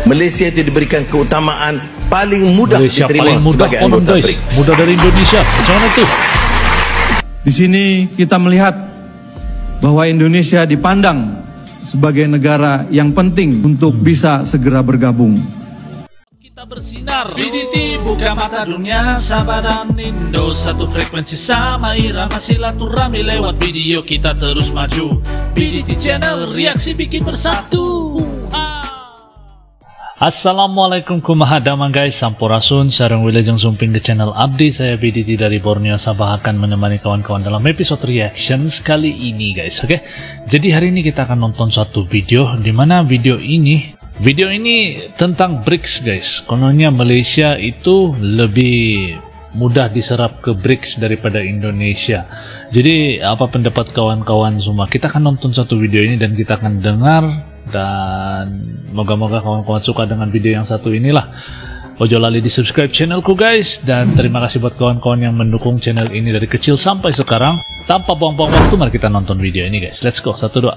Malaysia itu diberikan keutamaan paling mudah Malaysia diterima paling mudah sebagai konon anggota guys, BRICS. mudah dari Indonesia. Macam mana tuh? Di sini kita melihat bahwa Indonesia dipandang sebagai negara yang penting untuk bisa segera bergabung. Kita bersinar, BDT buka mata dunia, Sabah dan Indo satu frekuensi sama irama silaturahmi lewat video kita terus maju. BDT Channel, reaksi bikin bersatu. Assalamualaikum kumaha damang guys, sampurasun sareng wilajeng sumping ke channel Abdi. Saya BDT dari Borneo Sabah akan menemani kawan-kawan dalam episode reaction kali ini guys. Oke, jadi hari ini kita akan nonton satu video, dimana video ini tentang BRICS guys. Kononnya Malaysia itu lebih mudah diserap ke BRICS daripada Indonesia. Jadi apa pendapat kawan-kawan semua? Kita akan nonton satu video ini dan kita akan dengar, dan moga-moga kawan-kawan suka dengan video yang satu inilah. Ojo lali di subscribe channelku guys, dan terima kasih buat kawan-kawan yang mendukung channel ini dari kecil sampai sekarang. Tanpa buang-buang waktu, mari kita nonton video ini guys. Let's go, 1, 2.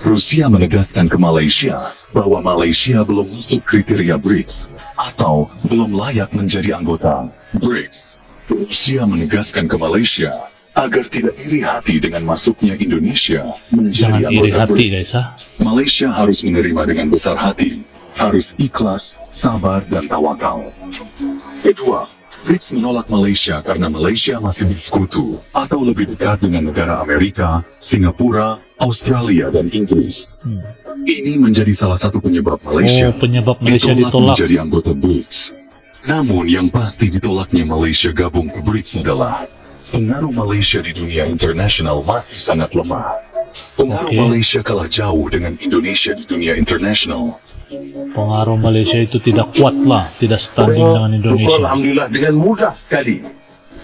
Rusia menegaskan ke Malaysia bahwa Malaysia belum masuk kriteria BRICS atau belum layak menjadi anggota BRICS. Rusia menegaskan ke Malaysia agar tidak iri hati dengan masuknya Indonesia menjadi anggota BRICS. Malaysia harus menerima dengan besar hati, harus ikhlas, sabar, dan tawakal. Kedua, BRICS menolak Malaysia karena Malaysia masih bersekutu atau lebih dekat dengan negara Amerika, Singapura, Australia, dan Inggris. Ini menjadi salah satu penyebab Malaysia, ditolak menjadi anggota BRICS. Namun yang pasti ditolaknya Malaysia gabung ke BRICS adalah pengaruh Malaysia di dunia internasional masih sangat lemah. Pengaruh Malaysia kalah jauh dengan Indonesia di dunia internasional. Pengaruh Malaysia itu tidak kuat lah, tidak standing dengan Indonesia. Alhamdulillah dengan mudah sekali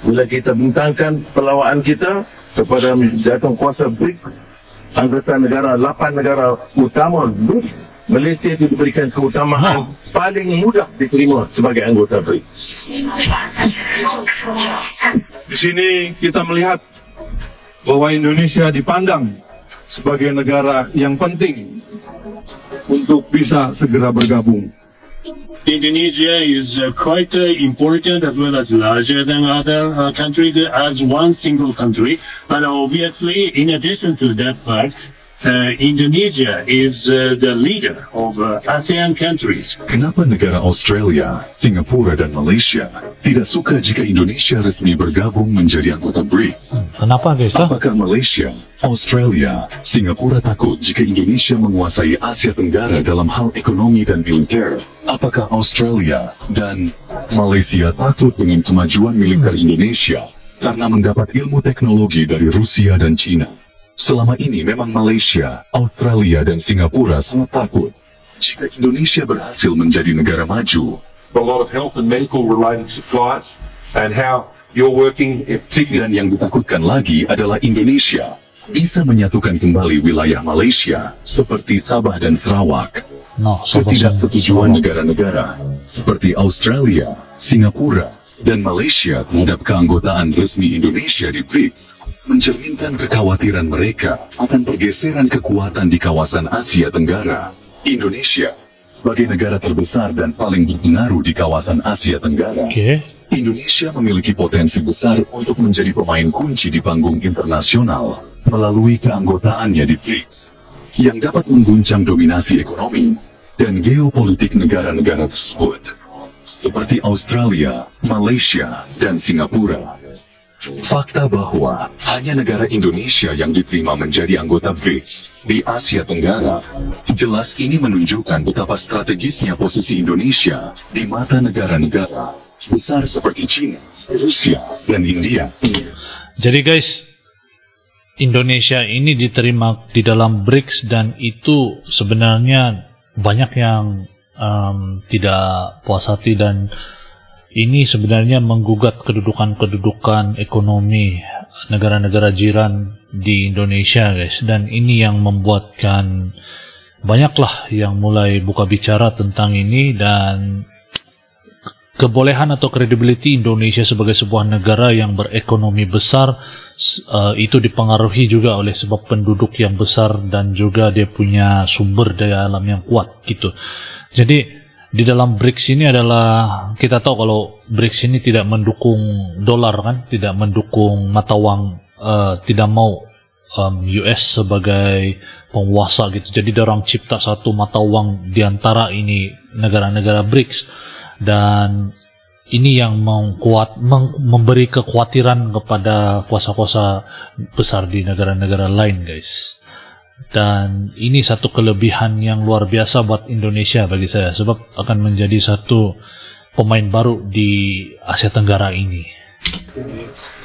bila kita bentangkan perlawanan kita kepada jatuh kuasa BRICS, anggota negara 8 negara utama BRICS, Malaysia itu diberikan keutamaan paling mudah diterima sebagai anggota BRICS. Di sini kita melihat bahwa Indonesia dipandang sebagai negara yang penting untuk bisa segera bergabung. Indonesia is quite important as well as larger than other countries as one single country. And obviously, in addition to that fact, Indonesia is the leader of ASEAN countries. Kenapa negara Australia, Singapura, dan Malaysia tidak suka jika Indonesia resmi bergabung menjadi anggota BRICS? Kenapa guys? Apakah Malaysia, Australia, Singapura takut jika Indonesia menguasai Asia Tenggara dalam hal ekonomi dan militer? Apakah Australia dan Malaysia takut dengan kemajuan militer Indonesia karena mendapat ilmu teknologi dari Rusia dan China? Selama ini memang Malaysia, Australia, dan Singapura sangat takut jika Indonesia berhasil menjadi negara maju. A lot of health and medical related supplies and how you're working. Dan yang ditakutkan lagi adalah Indonesia bisa menyatukan kembali wilayah Malaysia seperti Sabah dan Sarawak. Ketidaksetujuan negara-negara seperti Australia, Singapura, dan Malaysia terhadap keanggotaan resmi Indonesia di BRICS mencerminkan kekhawatiran mereka akan pergeseran kekuatan di kawasan Asia Tenggara. Indonesia sebagai negara terbesar dan paling berpengaruh di kawasan Asia Tenggara, Indonesia memiliki potensi besar untuk menjadi pemain kunci di panggung internasional melalui keanggotaannya di BRICS yang dapat mengguncang dominasi ekonomi dan geopolitik negara-negara tersebut seperti Australia, Malaysia, dan Singapura. Fakta bahwa hanya negara Indonesia yang diterima menjadi anggota BRICS di Asia Tenggara, jelas ini menunjukkan betapa strategisnya posisi Indonesia di mata negara-negara besar seperti China, Rusia, dan India. Jadi guys, Indonesia ini diterima di dalam BRICS, dan itu sebenarnya banyak yang tidak puas hati, dan ini sebenarnya menggugat kedudukan ekonomi negara-negara jiran di Indonesia guys, dan ini yang membuatkan banyaklah yang mulai buka bicara tentang ini, dan kebolehan atau credibility Indonesia sebagai sebuah negara yang berekonomi besar itu dipengaruhi juga oleh sebab penduduk yang besar dan juga dia punya sumber daya alam yang kuat gitu. Jadi di dalam BRICS ini adalah, kita tahu kalau BRICS ini tidak mendukung dolar kan, tidak mendukung mata uang, tidak mau US sebagai penguasa gitu. Jadi dia orang cipta satu mata uang di antara ini negara-negara BRICS. Dan ini yang memberi kekhawatiran kepada kuasa-kuasa besar di negara-negara lain, guys. Dan ini satu kelebihan yang luar biasa buat Indonesia bagi saya, sebab akan menjadi satu pemain baru di Asia Tenggara ini.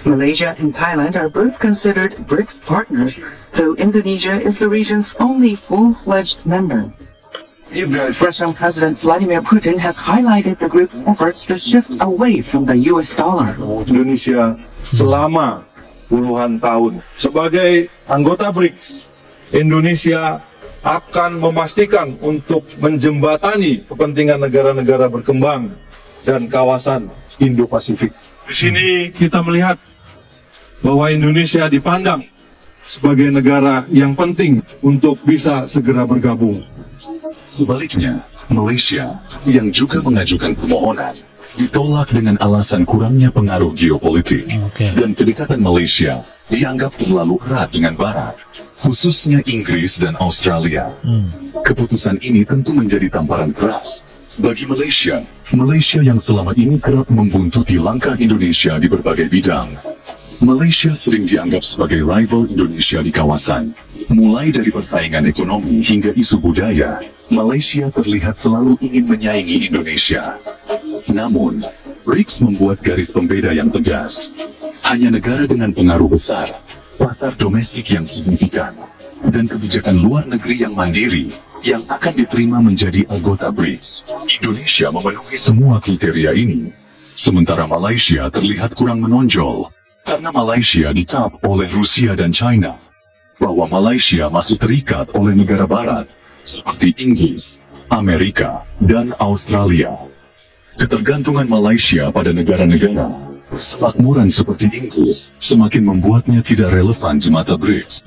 Malaysia and Thailand are both considered BRICS partners, though Indonesia is the region's only full-fledged member. Russian President Vladimir Putin has highlighted the group's efforts to shift away from the US dollar. Indonesia selama puluhan tahun sebagai anggota BRICS, Indonesia akan memastikan untuk menjembatani kepentingan negara-negara berkembang dan kawasan Indo-Pasifik. Di sini kita melihat bahwa Indonesia dipandang sebagai negara yang penting untuk bisa segera bergabung. Sebaliknya, Malaysia yang juga mengajukan permohonan ditolak dengan alasan kurangnya pengaruh geopolitik dan kedekatan Malaysia dianggap terlalu erat dengan Barat, khususnya Inggris dan Australia. Keputusan ini tentu menjadi tamparan keras bagi Malaysia yang selama ini kerap membuntuti langkah Indonesia di berbagai bidang. Malaysia sering dianggap sebagai rival Indonesia di kawasan. Mulai dari persaingan ekonomi hingga isu budaya, Malaysia terlihat selalu ingin menyaingi Indonesia. Namun, BRICS membuat garis pembeda yang tegas. Hanya negara dengan pengaruh besar, pasar domestik yang signifikan, dan kebijakan luar negeri yang mandiri yang akan diterima menjadi anggota BRICS. Indonesia memenuhi semua kriteria ini, sementara Malaysia terlihat kurang menonjol. Karena Malaysia ditap oleh Rusia dan China, bahwa Malaysia masih terikat oleh negara barat seperti Inggris, Amerika, dan Australia. Ketergantungan Malaysia pada negara-negara semakmuran seperti Inggris semakin membuatnya tidak relevan di mata BRICS.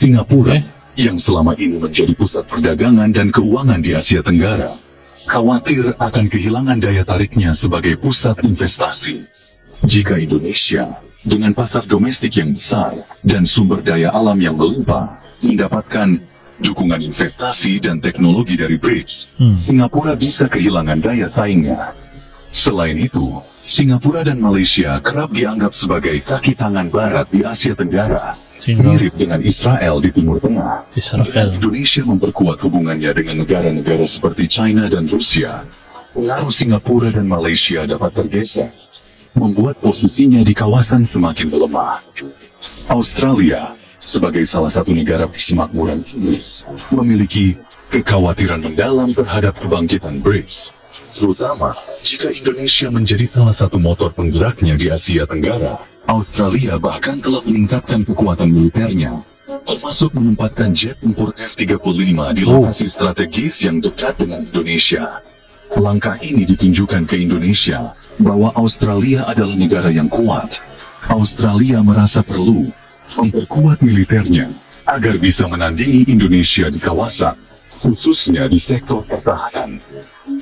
Singapura, yang selama ini menjadi pusat perdagangan dan keuangan di Asia Tenggara, khawatir akan kehilangan daya tariknya sebagai pusat investasi. Jika Indonesia, dengan pasar domestik yang besar dan sumber daya alam yang melimpah, mendapatkan dukungan investasi dan teknologi dari BRICS, Singapura bisa kehilangan daya saingnya. Selain itu, Singapura dan Malaysia kerap dianggap sebagai kaki tangan barat di Asia Tenggara, mirip dengan Israel di Timur Tengah. Indonesia memperkuat hubungannya dengan negara-negara seperti China dan Rusia. Pengaruh Singapura dan Malaysia dapat tergeser, membuat posisinya di kawasan semakin melemah. Australia, sebagai salah satu negara persemakmuran Inggris, memiliki kekhawatiran mendalam terhadap kebangkitan BRICS, terutama jika Indonesia menjadi salah satu motor penggeraknya di Asia Tenggara. Australia bahkan telah meningkatkan kekuatan militernya, termasuk menempatkan jet tempur F-35 di lokasi strategis yang dekat dengan Indonesia. Langkah ini ditunjukkan ke Indonesia bahwa Australia adalah negara yang kuat. Australia merasa perlu memperkuat militernya agar bisa menandingi Indonesia di kawasan, khususnya di sektor pertahanan.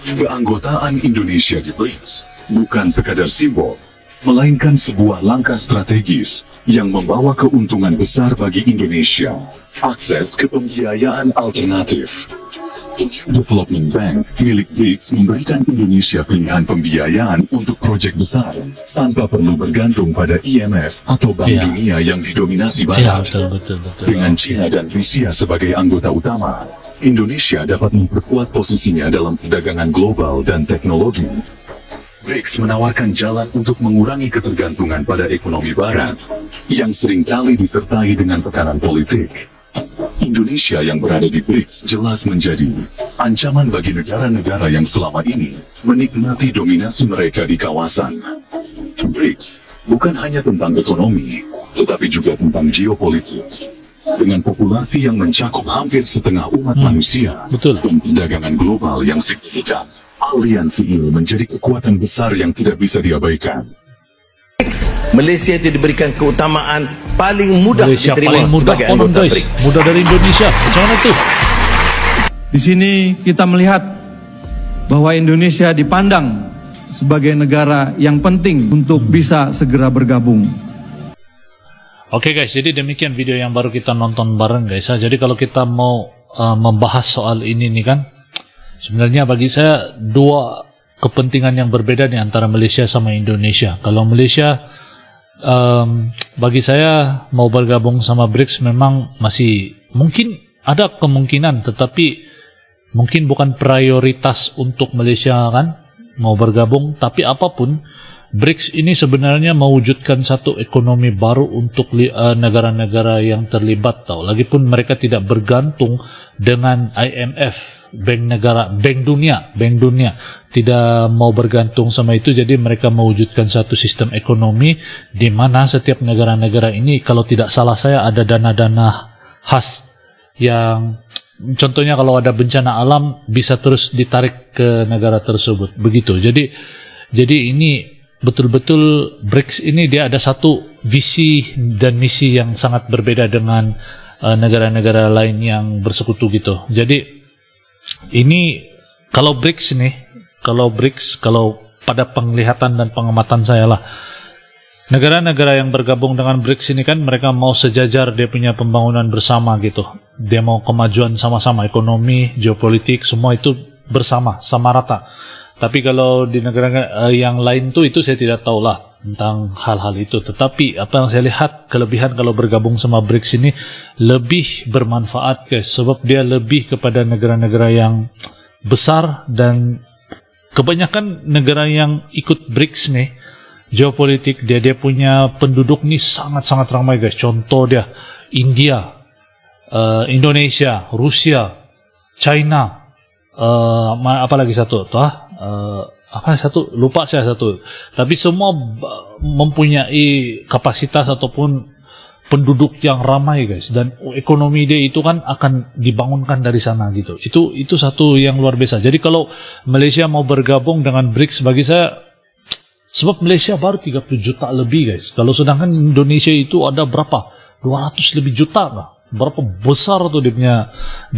Keanggotaan Indonesia di BRICS bukan sekadar simbol, melainkan sebuah langkah strategis yang membawa keuntungan besar bagi Indonesia. Akses ke pembiayaan alternatif. Development Bank milik BRICS memberikan Indonesia pilihan pembiayaan untuk proyek besar tanpa perlu bergantung pada IMF atau Bank Dunia yang didominasi Barat. Betul. Dengan China dan Rusia sebagai anggota utama, Indonesia dapat memperkuat posisinya dalam perdagangan global dan teknologi. BRICS menawarkan jalan untuk mengurangi ketergantungan pada ekonomi Barat yang seringkali disertai dengan tekanan politik. Indonesia yang berada di BRICS jelas menjadi ancaman bagi negara-negara yang selama ini menikmati dominasi mereka di kawasan. BRICS bukan hanya tentang ekonomi, tetapi juga tentang geopolitik. Dengan populasi yang mencakup hampir setengah umat manusia dan perdagangan global yang signifikan, Aliansi ini menjadi kekuatan besar yang tidak bisa diabaikan. Malaysia itu diberikan keutamaan paling mudah Malaysia diterima paling mudah, sebagai anggota guys. BRICS. Mudah dari Indonesia. Macam mana tuh? Di sini kita melihat bahwa Indonesia dipandang sebagai negara yang penting untuk bisa segera bergabung. Oke guys, jadi demikian video yang baru kita nonton bareng guys. Jadi kalau kita mau membahas soal ini nih kan, sebenarnya bagi saya dua kepentingan yang berbeda nih antara Malaysia sama Indonesia. Kalau Malaysia bagi saya mau bergabung sama BRICS memang masih mungkin ada kemungkinan, tetapi mungkin bukan prioritas untuk Malaysia kan mau bergabung. Tapi apapun, BRICS ini sebenarnya mewujudkan satu ekonomi baru untuk negara-negara yang terlibat tahu. Lagipun mereka tidak bergantung dengan IMF, bank dunia, tidak mau bergantung sama itu. Jadi mereka mewujudkan satu sistem ekonomi di mana setiap negara-negara ini, kalau tidak salah saya, ada dana-dana khas yang contohnya kalau ada bencana alam bisa terus ditarik ke negara tersebut. Begitu. Jadi ini betul-betul BRICS ini dia ada satu visi dan misi yang sangat berbeda dengan negara-negara lain yang bersekutu gitu. Jadi ini kalau BRICS nih, kalau pada penglihatan dan pengamatan saya lah, negara-negara yang bergabung dengan BRICS ini kan mereka mau sejajar, dia punya pembangunan bersama gitu. Dia mau kemajuan sama-sama, ekonomi, geopolitik, semua itu bersama, sama rata. Tapi kalau di negara yang lain tuh itu saya tidak tahu lah tentang hal-hal itu. Tetapi apa yang saya lihat kelebihan kalau bergabung sama BRICS ini lebih bermanfaat guys, sebab dia lebih kepada negara-negara yang besar, dan kebanyakan negara yang ikut BRICS nih geopolitik dia punya penduduk nih sangat-sangat ramai guys. Contoh dia India, Indonesia, Rusia, China, apa lagi satu tuh lupa saya satu. Tapi semua mempunyai kapasitas ataupun penduduk yang ramai guys, dan ekonomi dia itu kan akan dibangunkan dari sana gitu. Itu satu yang luar biasa. Jadi kalau Malaysia mau bergabung dengan BRICS, bagi saya, sebab Malaysia baru 30 juta lebih guys, kalau sedangkan Indonesia itu ada berapa, 200 lebih juta lah. Berapa besar tuh dia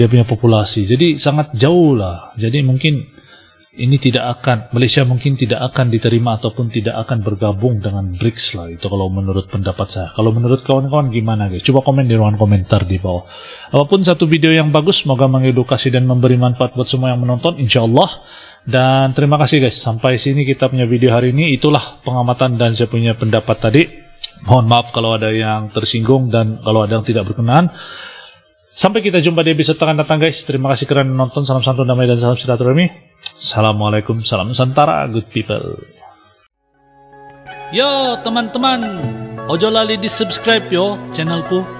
punya populasi. Jadi sangat jauh lah. Jadi mungkin ini Malaysia mungkin tidak akan diterima ataupun tidak akan bergabung dengan BRICS lah. Itu kalau menurut pendapat saya. Kalau menurut kawan-kawan gimana guys? Coba komen di ruang komentar di bawah. Apapun satu video yang bagus, semoga mengedukasi dan memberi manfaat buat semua yang menonton, insyaallah. Dan terima kasih guys. Sampai sini kita punya video hari ini. Itulah pengamatan dan saya punya pendapat tadi. Mohon maaf kalau ada yang tersinggung dan kalau ada yang tidak berkenan. Sampai kita jumpa di episode akan datang guys. Terima kasih karena menonton. Salam santun, damai dan salam silaturahmi. Assalamualaikum, salam Nusantara, good people. Yo teman-teman, ojo lali di subscribe yo channelku.